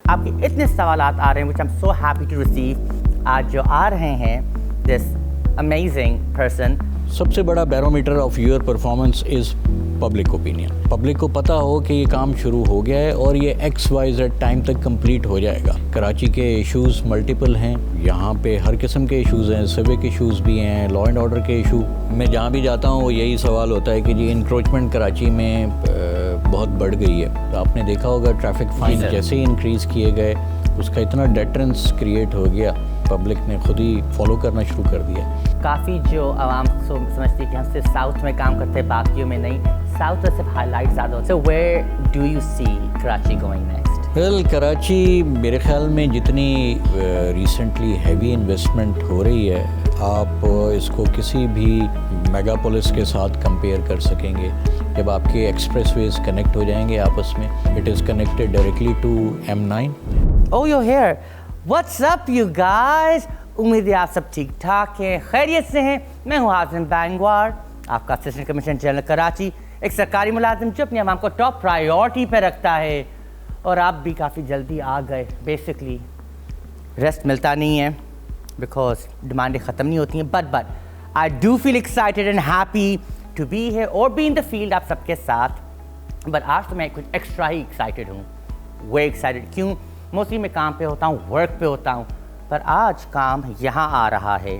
आपके इतने सवालात आ रहे हैं, which I'm so happy to receive। आज जो आ रहे हैं, this amazing person। सबसे बड़ा barometer of your performance is public opinion. Public को पता हो कि ये काम शुरू हो गया है और ये XYZ टाइम तक कंप्लीट हो जाएगा। कराची के इश्यूज़ मल्टीपल हैं, यहाँ पे हर किस्म के इश्यूज़ हैं, सिविक इश्यूज़ भी हैं, लॉ एंड ऑर्डर के इशू। मैं जहाँ भी जाता हूँ यही सवाल होता है कि जी इंक्रोचमेंट कराची में बहुत बढ़ गई है। तो आपने देखा होगा ट्रैफिक फाइन जैसे ही इंक्रीज़ किए गए उसका इतना डेटरेंस क्रिएट हो गया, पब्लिक ने खुद ही फॉलो करना शुरू कर दिया। काफ़ी जो आवाम समझती है कि हम सिर्फ साउथ में काम करते हैं, बाकियों में नहीं। साउथ में सिर्फ हाईलाइट ज़्यादा होते हैं। Where do you see Karachi going next? Well, Karachi मेरे ख्याल में जितनी रिसेंटली हैवी इन्वेस्टमेंट हो रही है, आप इसको किसी भी मेगापोलिस के साथ कंपेयर कर सकेंगे। जब आपके एक्सप्रेसवेज कनेक्ट हो जाएंगे आपस में, it is connected directly to M9। Oh, you're here. What's up, you guys? उम्मीद है आप सब ठीक ठाक हैं, खैरियत से हैं। मैं हूँ हाजिम बैंगवार, आपका असिस्टेंट कमिश्नर जनरल कराची, एक सरकारी मुलाजिम जो अपने आवाम को टॉप प्रायोरिटी पे रखता है। और आप भी काफ़ी जल्दी आ गए। बेसिकली रेस्ट मिलता नहीं है बिकॉज डिमांडें ख़त्म नहीं होती हैं। But I do feel excited and happy to be है और बी इन द फील्ड आप सबके साथ। बट आज तो मैं कुछ एक्स्ट्रा ही एक्साइटेड हूँ। वे एक्साइटेड क्यों? मोस्टली मैं काम पे होता हूँ, वर्क पे होता हूँ, पर आज काम यहाँ आ रहा है।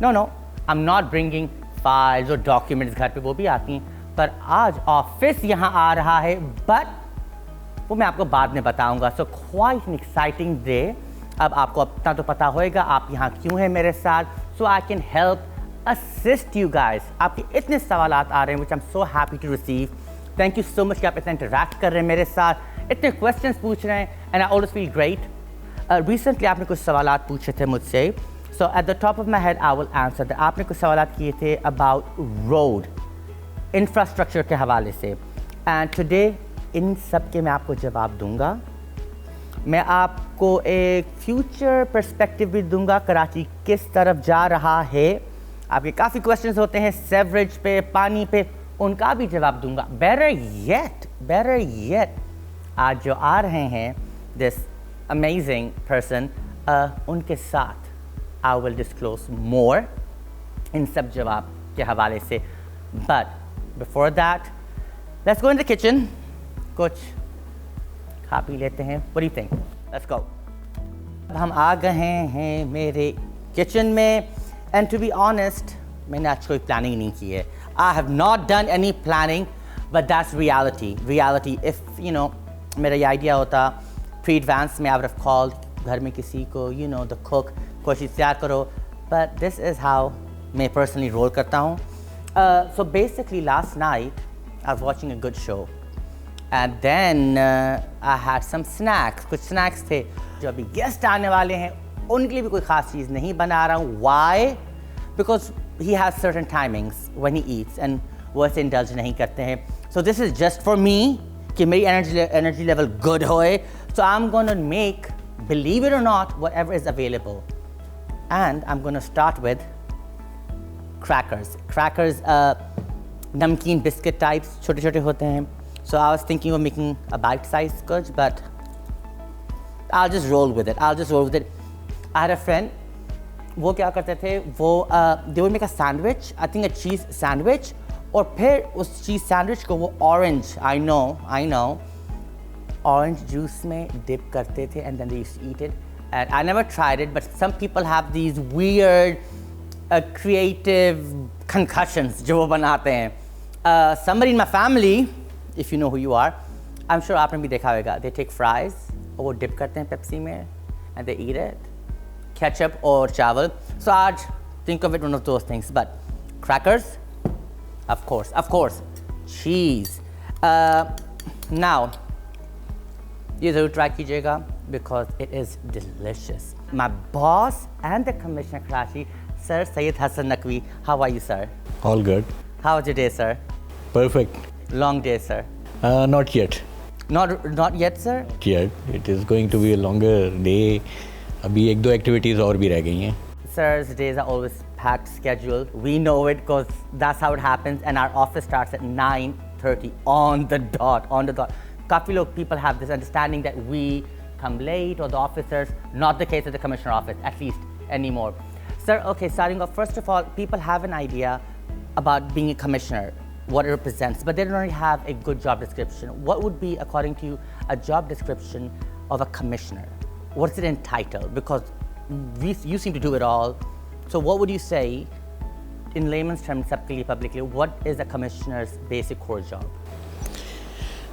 No I am not bringing files और डॉक्यूमेंट्स घर पे, वो भी आती हैं, पर आज ऑफिस यहाँ आ रहा है। बट वो मैं आपको बाद में बताऊँगा। So quite an exciting day. अब आपको अपना तो पता होएगा आप यहाँ क्यों हैं मेरे साथ। So I can help assist you guys. आपके इतने सवालात आ रहे हैं, which I am so happy to receive. Thank you so much कि आप इतना इंटरेक्ट कर रहे हैं मेरे साथ, इतने क्वेश्चंस पूछ रहे हैं, and I always feel great. Recently आपने कुछ सवालात पूछे थे मुझसे, so at the top of my head I will answer. आपने कुछ सवालात किए थे अबाउट रोड इंफ्रास्ट्रक्चर के हवाले से, एंड टुडे इन सब के मैं आपको जवाब दूंगा। मैं आपको एक फ्यूचर पर्सपेक्टिव भी दूंगा, कराची किस तरफ जा रहा है। आपके काफ़ी क्वेश्चंस होते हैं सेवरेज पे, पानी पे, उनका भी जवाब दूंगा। बेटर येट आज जो आ रहे हैं दिस अमेजिंग पर्सन, उनके साथ आई विल डिस्क्लोज मोर इन सब जवाब के हवाले से। But before that let's go in the kitchen, कुछ खा पी लेते हैं। What do you think? Let's go. हम आ गए हैं मेरे किचन में, एंड टू बी ऑनेस्ट मैंने आज कोई प्लानिंग नहीं की है। I have not done any planning, but that's reality. If you know मेरा ये आइडिया होता प्री एडवांस में, आई वुड हैव कॉल्ड घर में किसी को, यू नो द कुक, कोई चीज़ तैयार करो। बट दिस इज़ हाउ मैं पर्सनली रोल करता हूँ। So basically last night I was watching a good show, and then I had some snacks. कुछ स्नैक्स थे जो अभी गेस्ट आने वाले हैं, उनके लिए भी कोई ख़ास चीज़ नहीं बना रहा हूँ। Why? Because he has certain timings when he eats, and वो ऐसे इंडल्ज नहीं करते हैं। So this is just for me कि मेरी एनर्जी लेवल गुड होए। So I am gonna make, believe it or not, whatever is available, and I am gonna start with crackers. नमकीन biscuit types, छोटे छोटे होते हैं। So I was thinking of making a bite size कुछ, but I'll just roll with it. I had a friend, वो क्या करते थे, वो they would make a sandwich, I think a cheese sandwich, और फिर उस cheese sandwich को वो orange, I know, orange juice में dip करते थे, and then they used to eat it. And I never tried it, but some people have these weird, creative concoctions जो वो बनाते हैं. Somebody in my family, if you know who you are, I'm sure आपने भी देखा होगा, they take fries, और वो डिप करते हैं पेप्सी में, and they eat it, ketchup और चावल. So आज think of it one of those things, but crackers, of course, cheese. Now ये ज़रूर ट्राई कीजिएगा because it is delicious. My boss and the Commissioner Karachi, Sir Syed Hassan Naqvi. How are you, sir? All good. How was your day, sir? Perfect. Long day, sir. Not yet. Not yet, sir? Not yet. It is going to be a longer day. अभी एक दो activities और भी रह गई हैं. Sir's days are always packed scheduled. We know it because that's how it happens, and our office starts at 9:30 on the dot. काफ़ी लोग people have this understanding that we come late, or the officers. Not the case at the commissioner office, at least anymore. Sir, okay, starting off, first of all, people have an idea about being a commissioner, what it represents, but they don't really have a good job description. What would be, according to you, a job description of a commissioner? What's it entitled? Because you seem to do it all. So what would you say, in layman's terms, publicly, what is a commissioner's basic core job?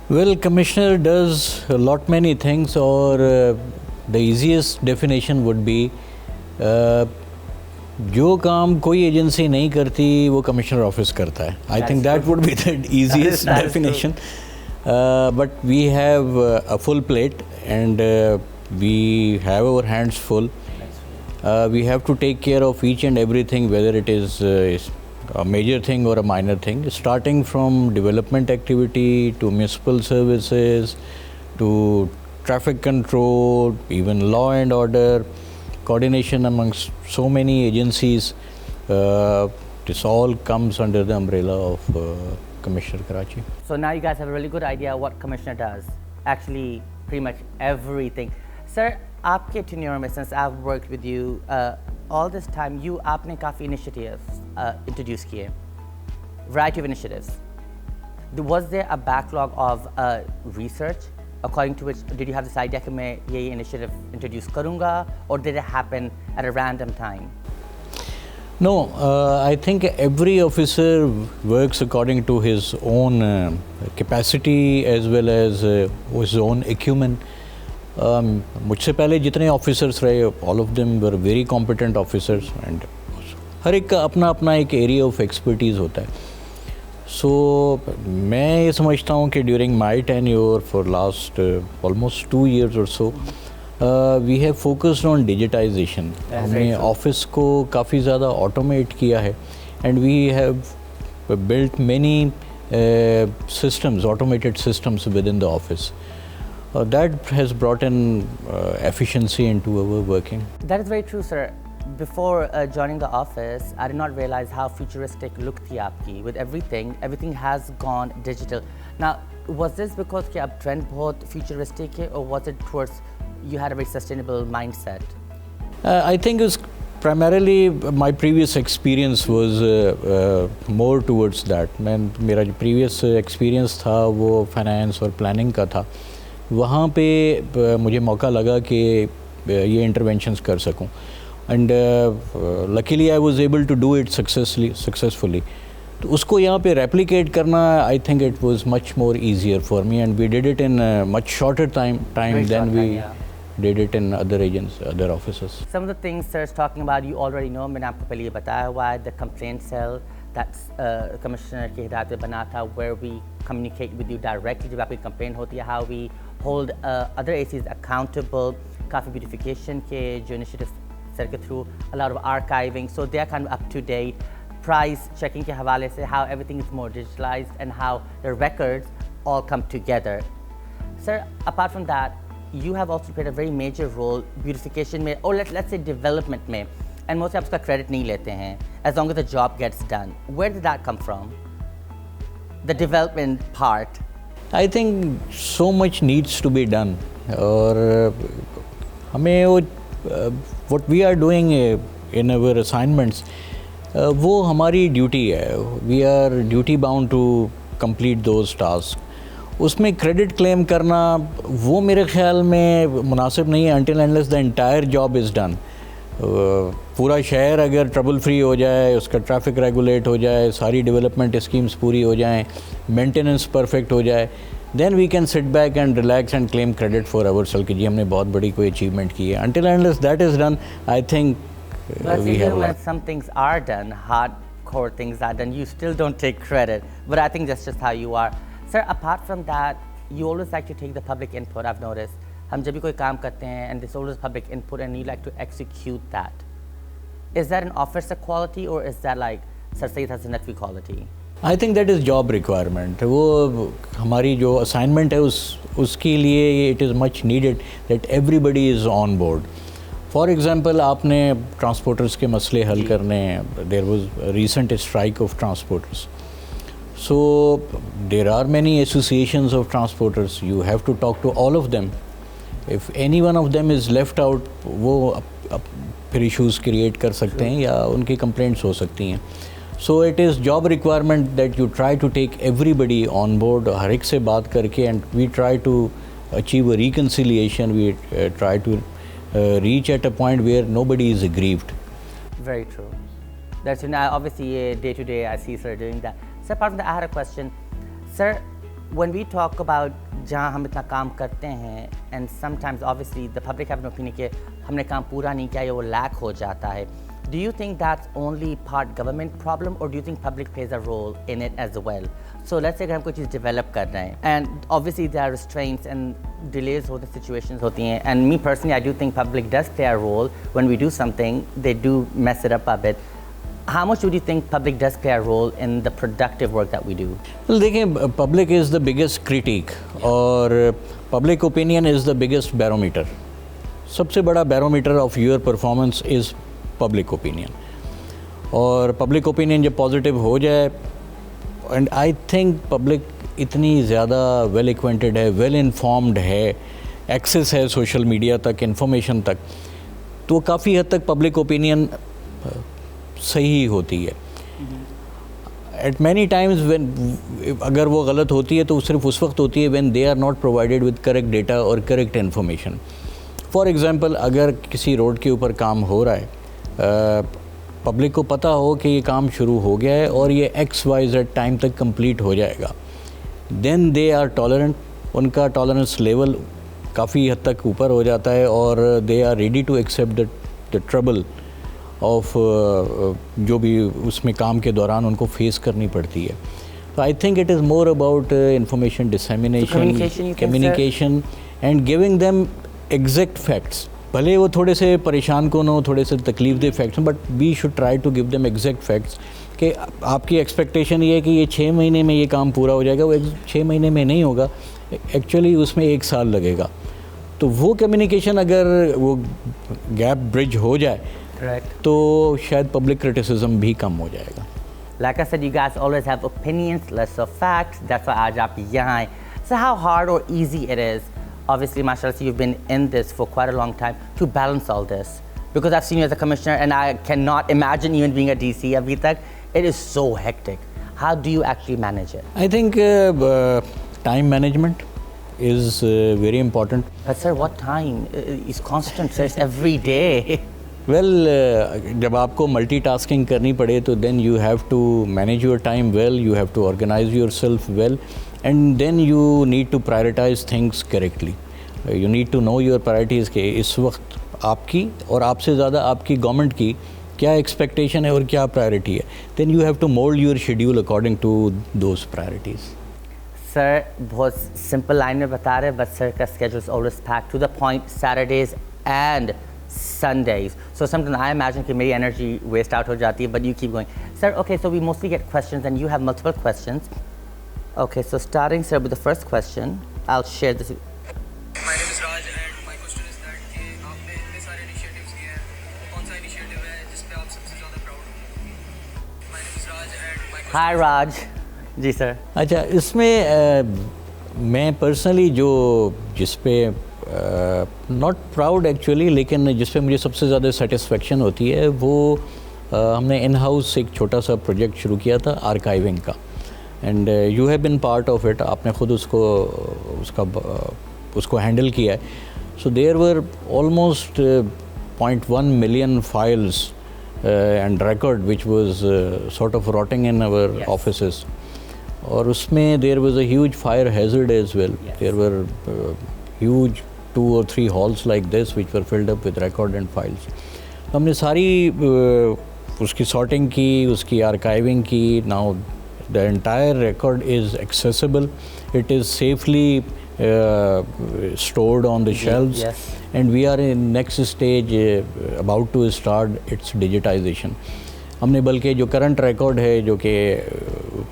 Well, commissioner does a lot many things, or the easiest definition would be जो काम कोई agency नहीं करती वो commissioner office करता है. I think that would be the easiest definition. But we have a full plate, and we have our hands full. We have to take care of each and everything, whether it is a major thing or a minor thing, starting from development activity to municipal services to traffic control, even law and order, coordination amongst so many agencies. This all comes under the umbrella of Commissioner Karachi. So now you guys have a really good idea what commissioner does. Actually, pretty much everything. Sir, आपके tenure में, since I've worked with you all this time, आपने काफ़ी initiatives introduce किए, variety of initiatives. Was there a backlog of research according to which did you have this idea कि मैं ये initiative introduce करूँगा, or did it happen at a random time? No, I think every officer works according to his own capacity as well as his own acumen. मुझसे पहले जितने officers रहे, all of them were very competent officers, and हर एक का अपना अपना एक area of expertise होता है. सो मैं ये समझता हूँ कि during my tenure for last almost 2 years और so we have focused on digitisation. हमने ऑफिस को काफ़ी ज़्यादा ऑटोमेट किया है, and we have built many systems, automated systems within the office. That has brought in efficiency into our working. That is very true, sir. Before joining the office, I did not realize how futuristic look थी आपकी. With everything has gone digital. Now, was this because कि अब trend बहुत futuristic है, or was it towards you had a very sustainable mindset? I think it was primarily my previous experience was more towards that. मेरा जो previous experience था वो finance और planning का था. वहाँ पे मुझे मौका लगा कि ये interventions कर सकूँ. And luckily I was able to do it successfully. तो उसको यहाँ पे replicate करना, I think it was much more easier for me, and we did it in a much shorter time than we did it in other offices. Some of the things sir is talking about you already know. मैंने आपको पहले ये बताया हुआ है. The complaint cell that's commissioner की हिदायत पे बना था, where we communicate with you directly जब आपकी complaint होती है, how we hold other ACs accountable, काफ़ी beautification के जो initiatives सर के through, a lot of archiving, so they are kind of up to date. Price checking के हवाले से, how everything is more digitalized and how the records all come together. Sir, apart from that, you have also played a very major role beautification में, or let's say development में, and most आप उसका credit नहीं लेते हैं, as long as the job gets done. Where did that come from? The development part. I think so much needs to be done, और हमें वो what we are doing in our assignments, वो हमारी duty है. We are duty bound to complete those tasks. उसमें credit claim करना वो मेरे ख्याल में मुनासिब नहीं है until unless the entire job is done. पूरा शहर अगर ट्रबल फ्री हो जाए, उसका ट्रैफिक रेगुलेट हो जाए, सारी डेवलपमेंट स्कीम्स पूरी हो जाएं, मेंटेनेंस परफेक्ट हो जाए, then we can sit back and relax and claim credit for ourselves कि जी हमने बहुत बड़ी कोई achievement की है. Until unless that is done, I think we have. When some things are done, hardcore things are done, you still don't take credit. But I think that's just how you are. Sir, apart from that, you always like to take the public input. I've noticed. हम जब भी कोई काम करते हैं, and there's always public input, and you like to execute that. Is that an officer quality, or is that like Sir Saeed has a Natwi quality? I think that is job requirement. वो हमारी जो assignment है उसके लिए it is much needed that everybody is on board. For example, आपने transporters के मसले हल करने हैं. There was a recent strike of transporters. So there are many associations of transporters. You have to talk to all of them. If any one of them is left out, वो फिर issues create कर सकते हैं या उनकी complaints हो सकती हैं. So it is job requirement that you try to take everybody on board, हर एक से बात करके, and we try to achieve a reconciliation. We try to reach at a point where nobody is aggrieved. Very true. That's obviously day to day I see sir doing that. Sir, apart from that, I had a question. Sir, when we talk about जहाँ हम इतना काम करते हैं, and sometimes obviously the public have an opinion कि हमने काम पूरा नहीं किया या वो lack हो जाता है. Do you think that's only part government problem, or do you think public plays a role in it as well? So let's say कि हम कोई चीज़ develop कर रहे हैं, and obviously there are restraints and delays होते situations होती हैं, and me personally I do think public does play a role when we do something. They do mess it up a bit. How much would you think public does play a role in the productive work that we do? Well, देखिए, public is the biggest critique और public opinion is the biggest barometer. सबसे बड़ा barometer of your performance is public opinion. और public opinion जब positive हो जाए, and I think public इतनी ज़्यादा well acquainted है, well informed है, access है social media तक, information तक, तो काफ़ी हद तक public opinion सही होती है. At many times when अगर वो गलत होती है तो सिर्फ उस वक्त होती है when they are not provided with correct data or correct information. For example, अगर किसी रोड के ऊपर काम हो रहा है, पब्लिक को पता हो कि ये काम शुरू हो गया है और ये XYZ टाइम तक कंप्लीट हो जाएगा, देन दे आर टॉलरेंट. उनका टॉलरेंस लेवल काफ़ी हद तक ऊपर हो जाता है और they are ready to accept the trouble of जो भी उसमें काम के दौरान उनको फेस करनी पड़ती है. तो I think it is more about information dissemination, communication and giving them exact facts. भले वो थोड़े से परेशान कौन हो, थोड़े से तकलीफ दे facts, but we should try to give them exact facts कि आपकी एक्सपेक्टेशन ये है कि ये 6 महीने में ये काम पूरा हो जाएगा. वो 6 महीने में नहीं होगा, एक्चुअली उसमें 1 साल लगेगा. तो वो कम्युनिकेशन अगर वो गैप ब्रिज हो जाए, तो शायद पब्लिक क्रिटिसिज्म भी कम हो जाएगा. Like I said, you guys always have opinions, less of facts. That's why आज आप यहाँ आए. So how hard or easy it is, obviously, mashallah, you've been in this for quite a long time, to balance all this? Because I've seen you as a commissioner, and I cannot imagine even being a DC abhi tak. It is so hectic. How do you actually manage it? I think time management is very important. But sir, what time? It's constant, sir. It's every day. Well, जब आपको multitasking करनी पड़े तो then you have to manage your time well, you have to organize yourself well, and then you need to prioritize things correctly. You need to know your priorities कि इस वक्त आपकी और आपसे ज़्यादा आपकी गवर्नमेंट की क्या एक्सपेक्टेशन है और क्या प्रायोरिटी है. Then you have to mold your schedule according to those priorities. Sir बहुत सिंपल लाइन में बता रहे हैं, बट सर का schedule is always packed to the point, Saturdays and Sundays. So sometimes I imagine कि मेरी energy waste out हो जाती है, but you keep going. Sir, okay, so we mostly get questions and you have multiple questions. Okay, so starting sir with the first question, I'll share this. My name is Raj and my question is that कि आपने इतने सारे initiatives लिए हैं, वो कौन सा initiative है जिस पे आप सबसे ज़्यादा proud हो? My name is Raj and my question. Hi Raj. Ji sir. अच्छा, इसमें मैं पर्सनली जो जिस पे नॉट प्राउड एक्चुअली, लेकिन जिस पे मुझे सबसे ज़्यादा सेटिस्फेक्शन होती है वो हमने इन हाउस एक छोटा सा प्रोजेक्ट शुरू किया था आर्काइविंग का, and you have been part of it. आपने ख़ुद उसको हैंडल किया है. So there were almost 0.1 million files and record which was sort of rotting in our offices. और उसमें there was a huge fire hazard as well. There were huge 2 or 3 halls like this which were filled up with record and files. तो हमने सारी उसकी sorting की, उसकी archiving की. Now the entire record is accessible. It is safely stored on the shelves. Yes. And we are in next stage about to start its digitization. हमने बल्कि जो करंट रिकॉर्ड है जो कि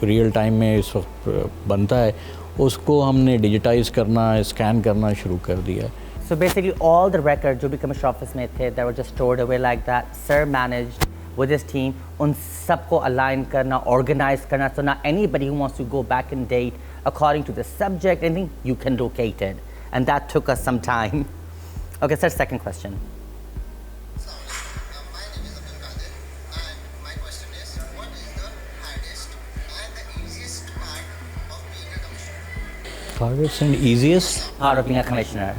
रियल टाइम में इस वक्त बनता है उसको हमने डिजिटाइज करना, स्कैन करना शुरू कर दिया है. So basically all the records जो भी कमिश्नर ऑफिस में थे, they were just stored away like that. Sir managed with his team उन सबको अलाइन करना, organize करना, so now anybody who wants to go back in date according to the subject, anything, you can locate it. And that took us some time. Okay, sir, second question. My name is Abdul Qadir, and my question is, what is the hardest and the easiest part of being a commissioner? Hardest and easiest? Part of being a commissioner.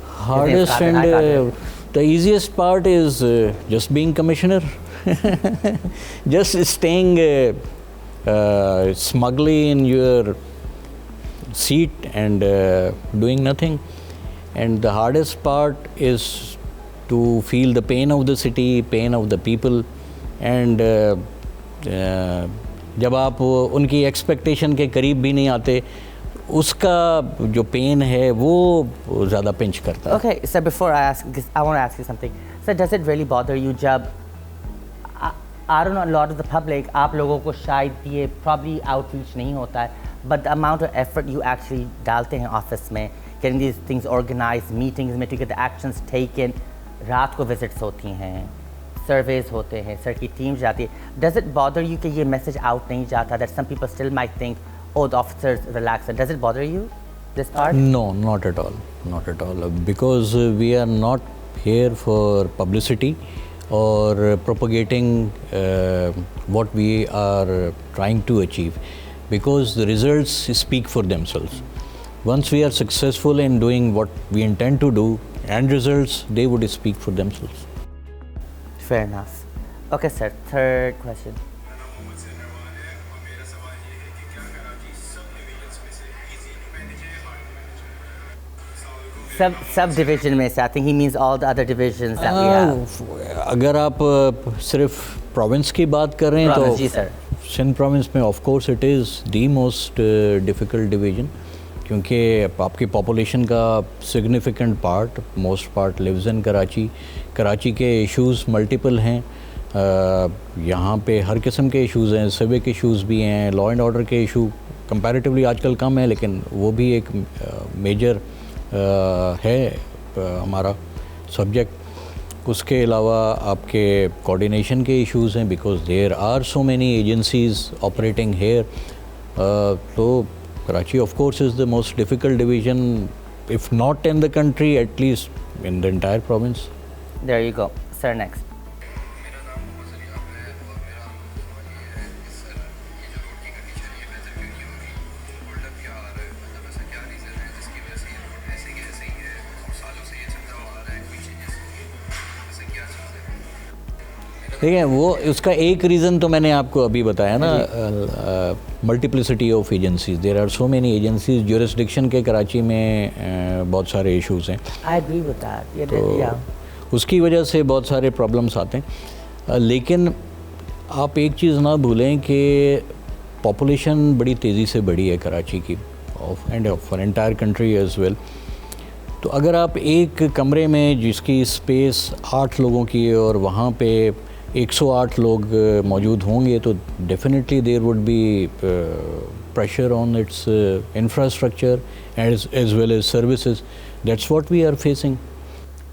Hardest Qadir, and hi, Qadir. the easiest part is just being commissioner. Just staying smugly in your seat and doing nothing. And the hardest part is to feel the pain of the city, pain of the people, and जब आप उनकी expectation के करीब भी नहीं आते, उसका जो पेन है वो ज़्यादा पिंच करता है. Okay, so before I ask, I want to ask you something. So does it really bother you जब I don't know, a lot of the public, आप लोगों को शायद ये probably outreach नहीं होता है, but the amount of effort you actually डालते हैं ऑफिस में, getting these things organized, meetings में to get the actions taken, रात को visits होती हैं, surveys होते हैं, सर की teams जाती है. Does it bother you कि ये message out नहीं जाता, that some people still might think, oh, the officers relax? Does it bother you, this part? No, not at all. Not at all. Because we are not here for publicity or propagating what we are trying to achieve. Because the results speak for themselves. Once we are successful in doing what we intend to do, and results, they would speak for themselves. Fair enough. Okay, sir, third question. Subdivision में से, I think he means all the other divisions that we have. अगर आप सिर्फ province की बात कर रहे हैं Province, तो जी सर. सिंध प्रोविंस में of course it is the most difficult division, क्योंकि आपकी पॉपुलेशन का significant part, most part lives in Karachi. Karachi के इश्यूज़ मल्टीपल हैं. यहाँ पे हर किस्म के इश्यूज़ हैं, सिविक इश्यूज़ भी हैं, लॉ एंड ऑर्डर के इशू कंपैरेटिवली आजकल कम है, लेकिन वो भी एक मेजर है हमारा सब्जेक्ट. उसके अलावा आपके कोऑर्डिनेशन के इश्यूज़ हैं, because there are so many agencies operating here. तो Karachi of course is the most difficult division, if not in the country, at least in the entire province. There you go. Sir, next. मेरा नाम मोहम्मद जलील है और मेरा सवाल ये है कि सर ये जो रोड की कंडीशन है बेहतर क्यों नहीं हो रही? होल्डअप क्या आ रहा है? मतलब ऐसा क्या रीज़न है जिसकी वजह से ये रोड ऐसे के ऐसे ही है और सालों से ये चलता हुआ आ रहा है, कोई चेंजेस नहीं है, ऐसा क्या चीज़ है? ठीक है, वो उसका एक रीज़न तो मैंने आपको अभी बताया ना, multiplicity of agencies. There are so many agencies. Jurisdiction के कराची में बहुत सारे इश्यूज़ हैं, I agree with that. Yeah. उसकी वजह से बहुत सारे प्रॉब्लम्स आते हैं. लेकिन आप एक चीज़ ना भूलें कि पॉपुलेशन बड़ी तेज़ी से बढ़ी है कराची की, and for entire country as well. तो अगर आप एक कमरे में जिसकी स्पेस 8 लोगों की है और वहाँ पे 108 लोग मौजूद होंगे, तो definitely there would be pressure on its infrastructure as well as services. That's what we are facing.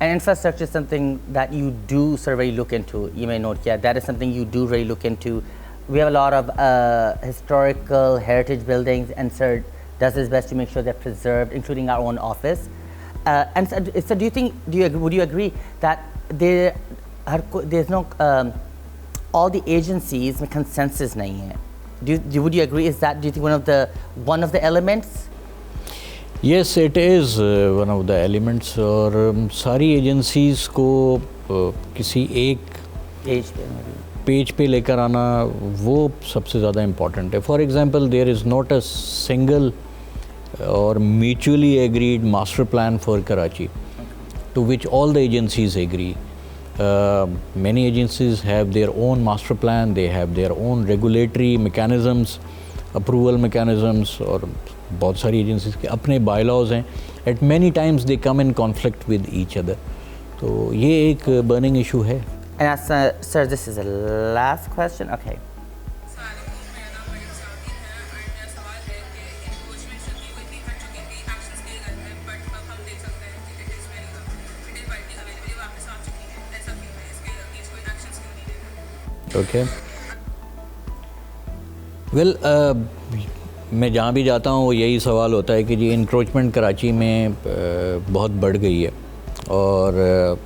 And infrastructure is something that you do sort of really look into. You may note, yeah, that is something you do really look into. We have a lot of historical heritage buildings, and sir does his best to make sure they're preserved, including our own office. And so would you agree that there's no all the agencies में consensus नहीं है? Would you agree? Do you think one of the elements? Yes, it is one of the elements. और सारी agencies को किसी एक page पे लेकर आना वो सबसे ज़्यादा इम्पॉर्टेंट है. For example, there is not a single और mutually agreed master plan for Karachi to which all the agencies agree. Many agencies have their own master plan, they have their own regulatory mechanisms, approval mechanisms, और बहुत सारी agencies के अपने bylaws हैं. At many times they come in conflict with each other. तो ये एक burning issue है. And sir, this is the last question. Okay. Okay, well मैं जहाँ भी जाता हूँ वो यही सवाल होता है कि जी इंक्रोचमेंट कराची में बहुत बढ़ गई है. और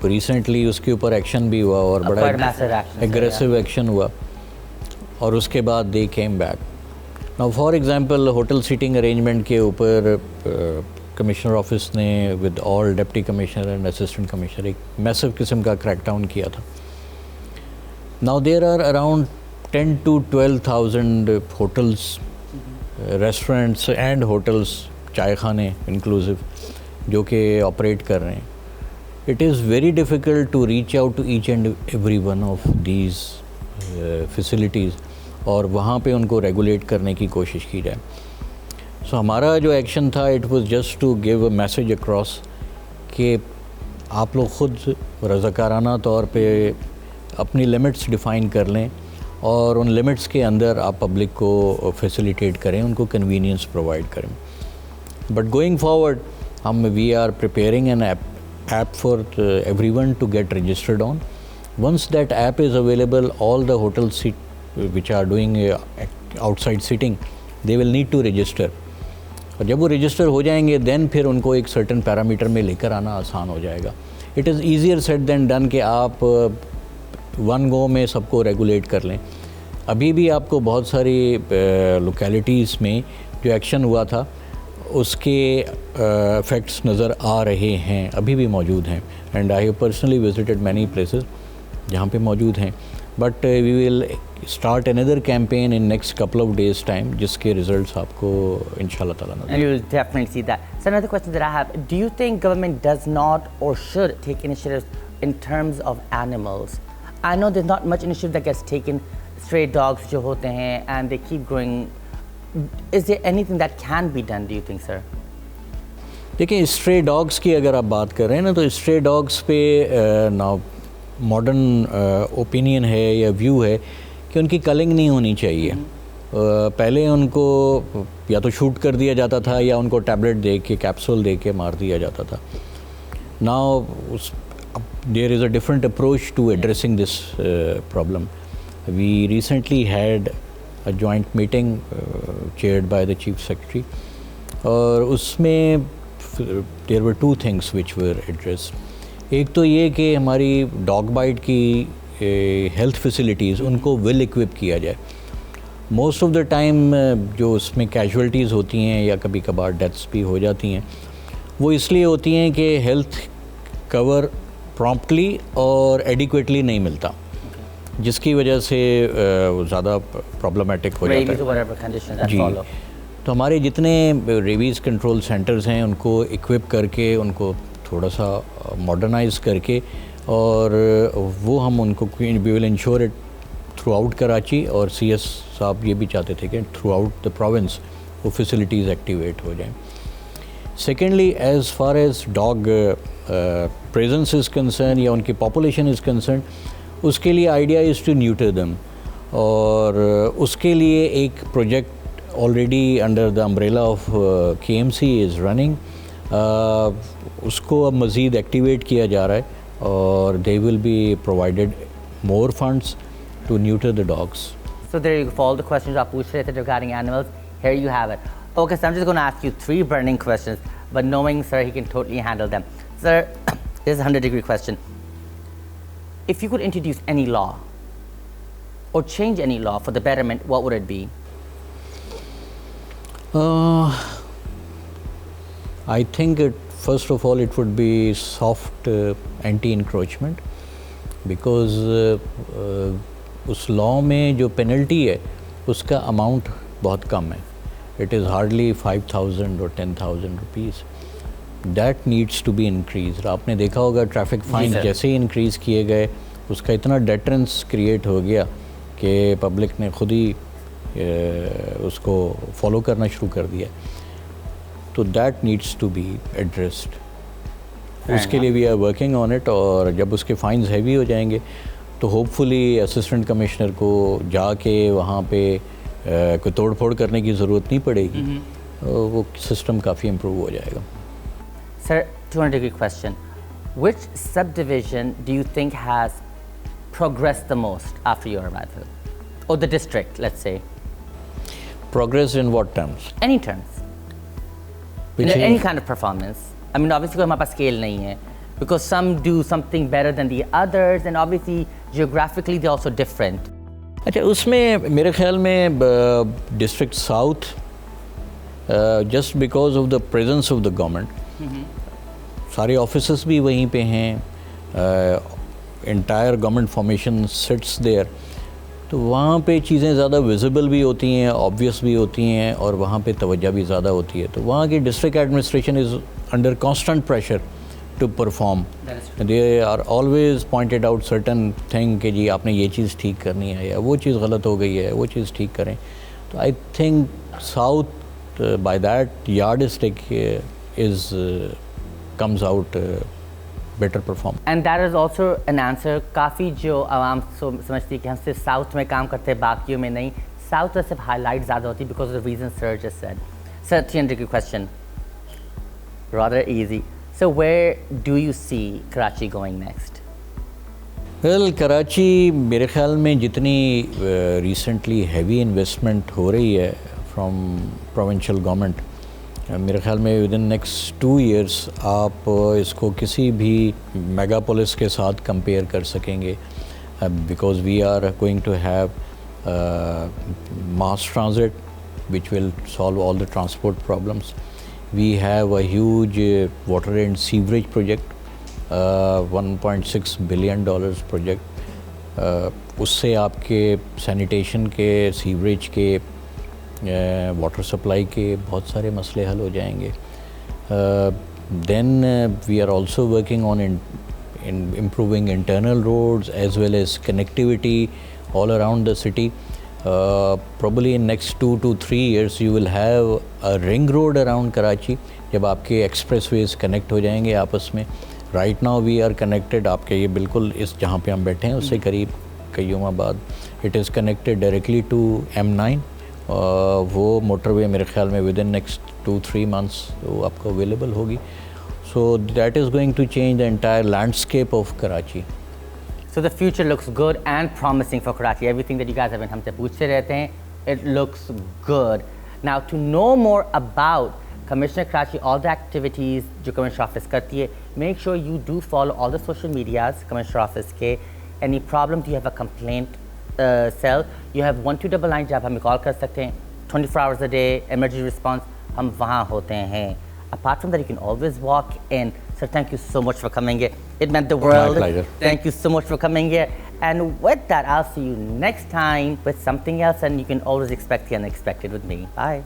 रिसेंटली उसके ऊपर एक्शन भी हुआ और बड़ा Quite massive action, aggressive action हुआ और उसके बाद they came back. Now for example hotel seating arrangement के ऊपर कमिश्नर ऑफिस ने with all deputy commissioner and assistant commissioner एक मैसिव किस्म का क्रैकडाउन किया था. Now there are around 10 to 12,000 hotels, restaurants and hotels, चाय खाने इंक्लूसिव, जो कि ऑपरेट कर रहे हैं. It is very difficult to reach out to each and every one of these facilities और वहाँ पे उनको रेगुलेट करने की कोशिश की जाए. सो हमारा जो एक्शन था it was just to give a message across कि आप लोग ख़ुद रज़ाकाराना तौर पे अपनी लिमिट्स डिफ़ाइन कर लें और उन लिमिट्स के अंदर आप पब्लिक को फैसिलिटेट करें, उनको कन्वीनियंस प्रोवाइड करें. But going forward we are preparing an app for everyone to get registered on. Once that app is available, all the hotels which are doing outside sitting, they will need to register. और जब वो register हो जाएंगे then फिर उनको एक certain parameter में लेकर आना आसान हो जाएगा. It is easier said than done कि आप वन गो में सबको रेगुलेट कर लें. अभी भी आपको बहुत सारी लोकेलिटीज़ में जो एक्शन हुआ था उसके इफ़ेक्ट्स नज़र आ रहे हैं, अभी भी मौजूद हैं. And I have personally visited many places जहाँ पे मौजूद हैं. But we will start another campaign in next couple of days time जिसके रिजल्ट्स आपको इंशाल्लाह ताला नज़र. And you will definitely see that. So another question that I have, do you think government does not or should take initiatives in terms of animals? I know there's not much initiative that gets taken, stray dogs जो होते हैं and they keep growing. Is there anything that can be done, do you think, sir? देखिए stray dogs की अगर आप बात कर रहे हैं ना तो स्ट्रे डॉग्स पे नाउ मॉडर्न ओपिनियन है या व्यू है कि उनकी कलिंग नहीं होनी चाहिए. पहले उनको या तो शूट कर दिया जाता था या उनको टैबलेट दे के कैप्सूल दे के मार दिया जाता था. Now there is a different approach to addressing this problem. We recently had a joint meeting chaired by the chief secretary और उसमें there were two things which were addressed. एक तो ये कि हमारी डॉग बाइट की हेल्थ फैसिलिटीज़ उनको well equip किया जाए. मोस्ट ऑफ द टाइम जो उसमें कैजुअलिटीज़ होती हैं या कभी कभार डेथ्स भी हो जाती हैं वो इसलिए होती हैं कि हेल्थ कवर प्रॉम्प्टली और एडिक्वेटली नहीं मिलता, जिसकी वजह से ज़्यादा प्रॉब्लमेटिक हो जाता है. जी, तो हमारे जितने रेबीज़ कंट्रोल सेंटर्स हैं उनको इक्विप करके उनको थोड़ा सा मॉडर्नाइज करके और वो हम उनको we will ensure it throughout Karachi. और CS साहब ये भी चाहते थे कि थ्रू आउट द प्रोविंस वो फैसिलिटीज़ एक्टिवेट हो जाएं. Secondly as far as dog presence is concern या उनकी पॉपुलेशन इज़ कंसर्न, उसके लिए आइडिया इज़ टू न्यूटर दम. और उसके लिए एक project already under the umbrella of KMC is running. उसको अब मज़ीद एक्टिवेट किया जा रहा है और they will be provided more funds to neuter the dogs. So there you go, for all the questions आप पूछ रहे थे regarding animals, here you have it. Okay, so I'm just going to ask you 3 burning questions, but knowing sir he can totally handle them. Sir, this is a 100-degree question. If you could introduce any law or change any law for the betterment, what would it be? I think first of all it would be soft anti-encroachment because उस law में जो penalty है उसका amount बहुत कम है. It is hardly 5,000 और 10,000 rupees. That needs to be increase. आपने देखा होगा ट्रैफिक फाइन जैसे ही इंक्रीज़ किए गए उसका इतना डेटरेंस क्रिएट हो गया कि पब्लिक ने खुद ही उसको फॉलो करना शुरू कर दिया. तो that needs to be addressed. उसके लिए we are working on it. और जब उसके फाइन्स हैवी हो जाएंगे तो होपफुली असिस्टेंट कमिश्नर को जाके वहाँ पे कोई तोड़ फोड़ करने की ज़रूरत नहीं पड़ेगी. वो सिस्टम काफ़ी इम्प्रूव हो जाएगा. Sir, 200-degree question. Which subdivision do you think has progressed the most after your arrival? Or the district, let's say. Progress in what terms? Any terms. Any kind of performance. I mean, obviously कोई हमारे पास scale नहीं है. Because some do something better than the others, and obviously geographically they're also different. अच्छा, उसमें मेरे ख्याल में district south just because of the presence of the government, सारे ऑफिसर्स भी वहीं पे हैं, entire government formation sits there, तो वहाँ पे चीज़ें ज़्यादा विजिबल भी होती हैं, ऑब्वियस भी होती हैं, और वहाँ पे तवज्जो भी ज़्यादा होती है, तो वहाँ की district administration is under constant pressure to perform. They are always pointed out certain thing कि जी आपने ये चीज़ ठीक करनी है, या वो चीज़ गलत हो गई है, वो चीज़ ठीक करें. तो I think south by that yardstick is comes out better perform. And that is also an answer. काफ़ी जो आवाम समझती है कि हम सिर्फ साउथ में काम करते हैं, बाकियों में नहीं. साउथ में सिर्फ हाईलाइट ज़्यादा होती है because of the reason sir just said. Sir, 300 question, rather easy. So where do you see Karachi going next? Well, Karachi मेरे ख्याल में जितनी रिसेंटली हैवी इन्वेस्टमेंट हो रही है फ्रॉम प्रोविंशियल गवर्नमेंट, मेरे ख्याल में विद इन नेक्स्ट 2 years आप इसको किसी भी मेगापोलिस के साथ कंपेयर कर सकेंगे, because we are going to have mass transit which will solve all the transport problems. We have a huge water and sewerage project, $1.6 billion project. उससे आपके सैनिटेशन के, सीवरेज के, वाटर सप्लाई के बहुत सारे मसले हल हो जाएंगे. Then we are also working on in improving internal roads as well as connectivity all around the city. Probably in next 2 to 3 years you will have a ring road around Karachi, जब आपके expressways connect हो जाएंगे आपस में. Right now we are connected, आपके ये बिल्कुल इस जहाँ पे हम बैठे हैं उससे करीब Qayyumabad, it is connected directly to M9. वो मोटरवे मेरे ख्याल में विद इन नेक्स्ट 2-3 months वो आपको अवेलेबल होगी. So that is going to change the entire landscape of Karachi. So the future looks good and promising for Karachi. Everything that you guys have been हमसे पूछते रहते हैं, it looks good. Now to know more about Commissioner Karachi, all the activities जो Commissioner Office करती है, make sure you do follow all the social medias Commissioner Office के. Any problems, you have a complaint cell, you have 1299 जब हमें call कर सकते हैं. 24 hours a day emergency response, हम वहाँ होते हैं. Apart from that, you can always walk in. Sir, thank you so much for coming here. It meant the world. My pleasure. Thank you so much for coming here. And with that, I'll see you next time with something else, and you can always expect the unexpected with me. Bye.